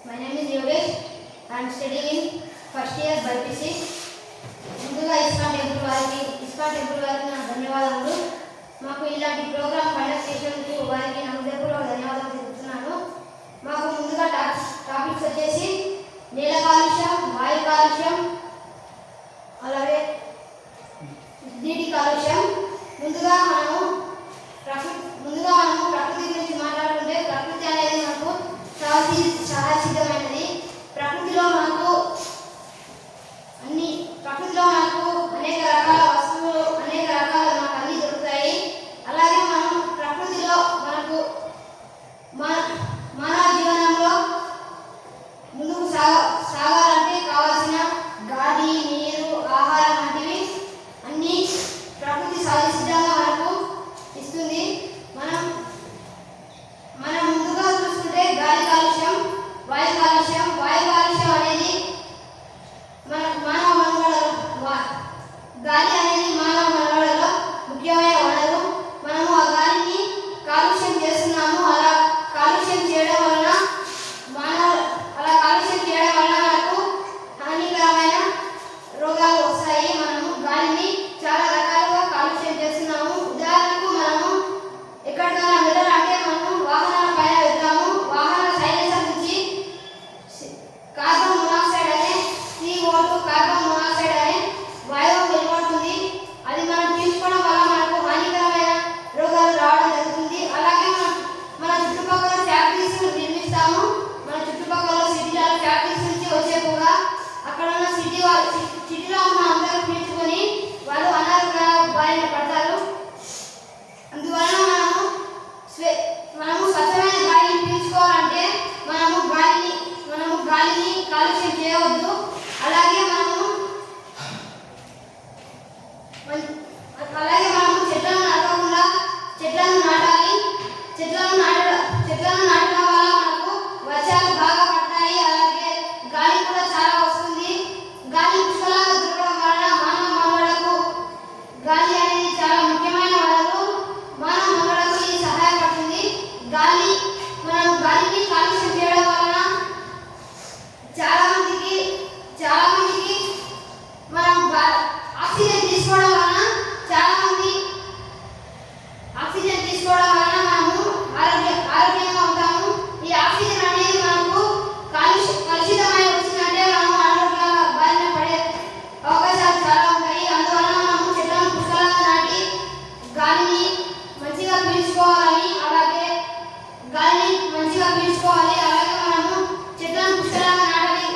My name is Yogesh. I am studying in first year BPC. ముందుగా ISKCON temple వారికి నా ధన్యవాదాలు. మాకు ఇలాంటి ప్రోగ్రామ్ కండక్ట్ చేసినందుకు వారికి నా హృదయపూర్వక ధన్యవాదాలు తెలుపుతున్నాను. మాకు ముందుగా టాపిక్స్ వచ్చేసి నేల కాలుష్యం, వాయు కాలుష్యం, అలాగే నీటి కాలుష్యం. ముందుగా మనము ప్రకృతి గురించి మాట్లాడుకుంటే ప్రకృతి అనేది మనకు సహజసిద్ధమైనది. ప్రకృతిలో మనకు అనేక రకాల వస్తువులు, అనేక రకాల మనకు అన్నీ దొరుకుతాయి. అలాగే మనం ప్రకృతిలో మనకు మన జీవనంలో ముందుకు సాగాలంటే కావాల్సిన గాలి, నీరు, ఆహారం వంటివి అన్నీ ప్రకృతి సహజసిద్ధంగా మనకు ఇస్తుంది. మనం ముందుగా చూసుకుంటే గాలి కాలుష్యం, వాయు కాలుష్యం. వాయు కాలుష్యం అనేది గాలి అనేది మానవ మనుగడలో ముఖ్యమైన వనరు. మనము ఆ గాలిని కాలుష్యం చేస్తున్నాము. అలా కాలుష్యం చేయడం వలన మనకు హానికరమైన రోగాలు వస్తాయి. మనము గాలిని చాలా రకాలుగా కాలుష్యం చేస్తున్నాము. ఉదాహరణకు మనము ఎక్కడికైనా వెళ్ళాలంటే మనము వాహనాల పైన వెళ్తాము. వాహనాల సైలెన్సర్ నుంచి కార్బన్ మోనాక్సైడ్ అనే CO2 కార్బన్ మోనాక్సైడ్ అనే వాయువు వెలువడుతుంది. అది మనం పీల్చుకోవడం వల్ల మనకు హానికరమైన రోగాలు రావడం జరుగుతుంది. అలాగే మన చుట్టుపక్కల ఫ్యాక్టరీస్ నిర్మిస్తాము. మన చుట్టుపక్కల సిటీలలో ఫ్యాక్టరీస్ నుంచి వచ్చే పొగ అక్కడ ఉన్న సిటీలో ఉన్న అందరూ పీల్చుకొని వాళ్ళు అనారోగ్యాల బారిన పడతారు. అందువలన మనము స్వచ్ఛమైన గాలిని పీల్చుకోవాలంటే మనము గాలిని కాలుష్యం చేయవద్దు. అలాగే మనము చెట్లను నరకకుండా చెట్లను నాటాలి. చెట్లను నాటడం వల్ల మనకు వర్షాలు బాగా పడతాయి. అలాగే గాలి కూడా చాలా వస్తుంది. గాలి పుష్కలంగా దొరకడం వలన మానవ మనుగడకు గాలి అనేది చాలా ముఖ్యమైన వనరు. మానవ మనుగడకు ఇది సహాయపడుతుంది. మనం గాలిని కాలుష్యం చేయడం వలన చాలా మందికి మనం ఆక్సిజన్ తీసుకోవడం వలన మనము ఆరోగ్యంగా ఉంటాము. ఈ ఆక్సిజన్ అనేది మనకు కలుషితమై వచ్చిందంటే మనము అనారోగ్యాల బారిన పడే అవకాశాలు చాలా ఉంటాయి. అందువలన మనము చెట్లను పుష్కలంగా నాటి గాలిని మంచిగా పీల్చుకోవాలి. అలాగే మనము చెట్లను పుష్కలంగా నాటాలి.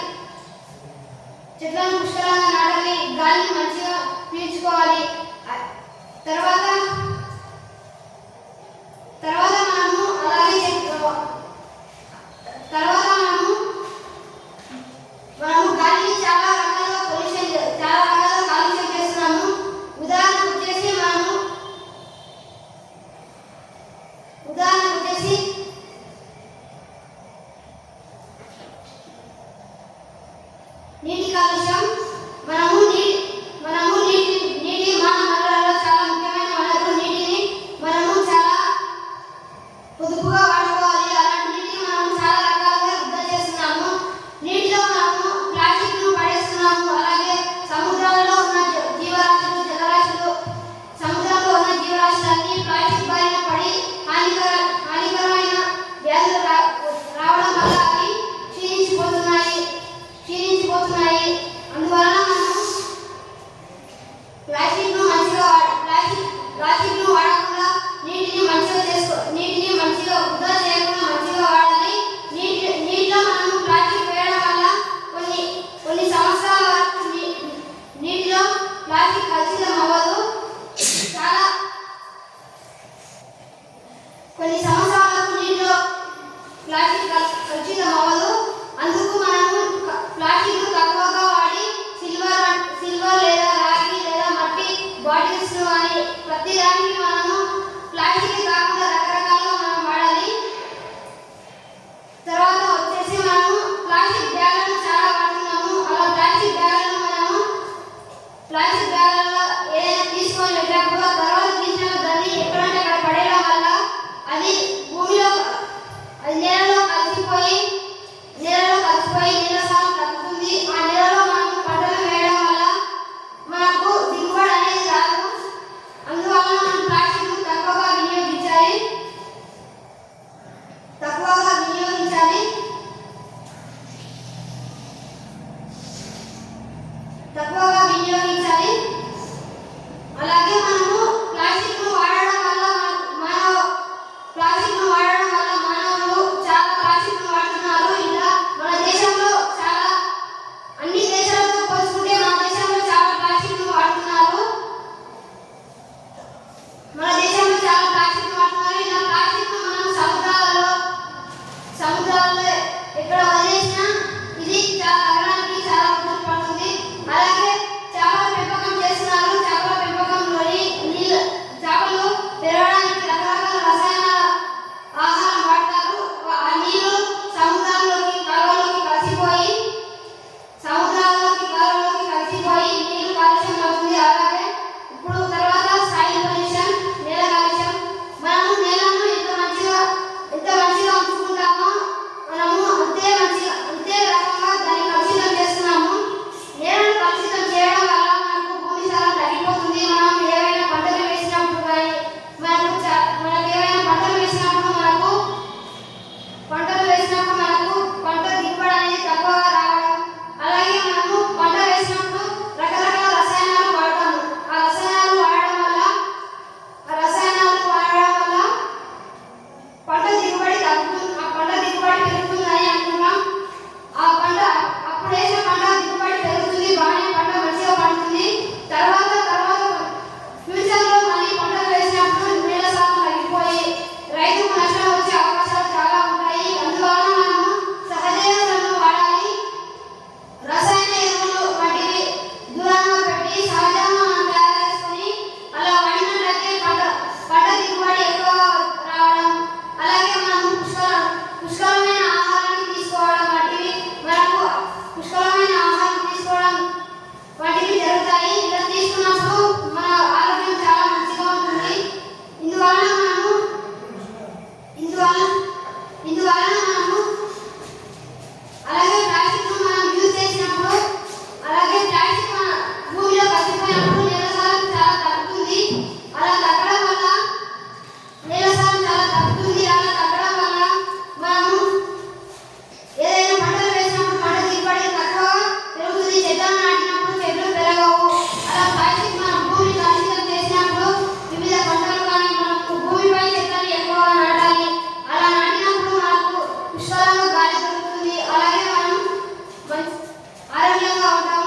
గాలిని మంచిగా పీల్చుకోవాలి. తర్వాత మనము గాలిని చాలా రకాలుగా కాలుష్యం చేస్తున్నాము. ఉదాహరణకు వచ్చేసి నీటి కాలుష్యం. నీటి మానవ మనుగడలో చాలా ముఖ్యమైన వనరు. నీటిని మనము చాలా పొదుపుగా వాడుకోవాలి. అలాంటి నీటిని మనము చాలా రకాలుగా వృధా చేస్తున్నాము. నీటిలో మనము ప్లాస్టిక్ను పడేస్తున్నాము. అలాగే సముద్రంలో ఉన్న జీవరాశులన్నీ ప్లాస్టిక్ బారిన పడి హానికరమైన వ్యాధులు రావడం వల్ల అవి క్షీణించిపోతున్నాయి. అందువలన మనం ప్లాస్టిక్ను వాడకుండా నీటిని మంచిగా వృధా చేయకుండా మంచిగా వాడాలి. నీటిలో మనము ప్లాస్టిక్ వేయడం వల్ల కొన్ని సంవత్సరాల వరకు నీటిలో ప్లాస్టిక్ కలుషితం అవ్వదు. కొన్ని సంవత్సరాల వరకు నీటిలో ప్లాస్టిక్ కలుషితం అవ్వదు. అందుకు మనము ప్లాస్టిక్ తక్కువగా వాడి సిల్వర్ లేదా రాగి లేదా మట్టి బాటిల్స్ అని ప్రతి దానికి మనము ప్లాస్టిక్ కాకుండా రకరకాలుగా మనం వాడాలి. తర్వాత వచ్చేసి మనము ప్లాస్టిక్ బ్యాగులను చాలా వాడుతున్నాము. అలా ప్లాస్టిక్ బ్యాగులలో ఏదైనా తీసుకొని వెళ్ళినప్పుడు ఆ తర్వాత తీసిన దాన్ని ఎక్కడంటే అక్కడ పడేయడం వల్ల అది నేలలో కలిసిపోయి ఎక్కడ వదిలేసినా ఇది తగ్గడానికి చాలా రోజులు పడుతుంది. అలాగే చేపల పెంపకం చేస్తున్నారు. చేపల పెంపకంలోని చేపలు పెరగడానికి రకరకాల రసాయన ఆహారం వాడతారు. ఆ నీళ్లు సముద్రాల్లోకి కాలువలోకి కలిసిపోయి నీళ్లు కాలుష్యం అవుతుంది. అలాగే ఇప్పుడు తర్వాత సాయిల్ పొల్యూషన్, నేల కాలుష్యం. మనము నేలను ఎంత మంచిగా ఉంచుకుంటామో మనము అంతే రకంగా దాన్ని కలుషితం చేస్తున్నాము. నేలను కలుషితం చేయడం వల్ల మనకు భూమి సారం తగ్గిపోతుంది. మనం ఏవైనా పంటలు వేసినప్పుడు కానీ మనకు పంట దిగుబడి అనేది తక్కువగా రావడం. అలాగే మనము పంట వేసినప్పుడు రకరకాల రసాయనాలు వాడతాము. ఆ రసాయనాలు వాడడం వల్ల పంట దిగుబడి పెరుగుతుందని అనుకున్నాం. అప్పుడు వేసిన పంట దిగుబడి పెరుగుతుంది, బాగానే పంట మంచిగా పండుతుంది. తర్వాత ఫ్యూచర్లో మళ్ళీ పంటలు వేసినప్పుడు నేల సారం తగ్గిపోయి రైతుకు నష్టం వచ్చే అవకాశాలు చాలా ఉంటాయి. అందువలన మనము సహజ ఎరువులను వాడాలి. రసాయన ఎరువులు వంటివి దూరంగా పెట్టి సహజంగా మనం తయారు చేసుకొని అలా వాడినట్లయితే పంట దిగుబడి ఎక్కువగా రావడం, అలాగే మనము పుష్కలమైన ఆహారాన్ని తీసుకోవడం వంటివి జరుగుతాయి. ఇలా తీసుకున్నప్పుడు మన ఆరోగ్యం చాలా మంచిగా ఉంటుంది. ఇందువలన మనము అలాగే ప్లాస్టిక్ మనం యూజ్ చేసినప్పుడు ప్లాస్టిక్ మన భూమిలో కలిసిపోయినప్పుడు నేల సారం చాలా తగ్గుతుంది. అలా తగ్గడం వల్ల మనము ఏదైనా పంటలు వేసినప్పుడు పంట దిగుబడి తక్కువ పెరుగుతుంది. చెట్లను నాటినప్పుడు చెట్లు పెరగవు. అలా ప్లాస్టిక్ మన భూమిని కలుషితం చేసినప్పుడు వివిధ పంటలు కానీ మనకు భూమిపై చెట్లను ఎక్కువగా నాటాలి. అలా నాటినప్పుడు మనకు పుష్కలంగా గాలి దొరుకుతుంది. అలాగే మనం ఆరోగ్యంగా ఉంటాం.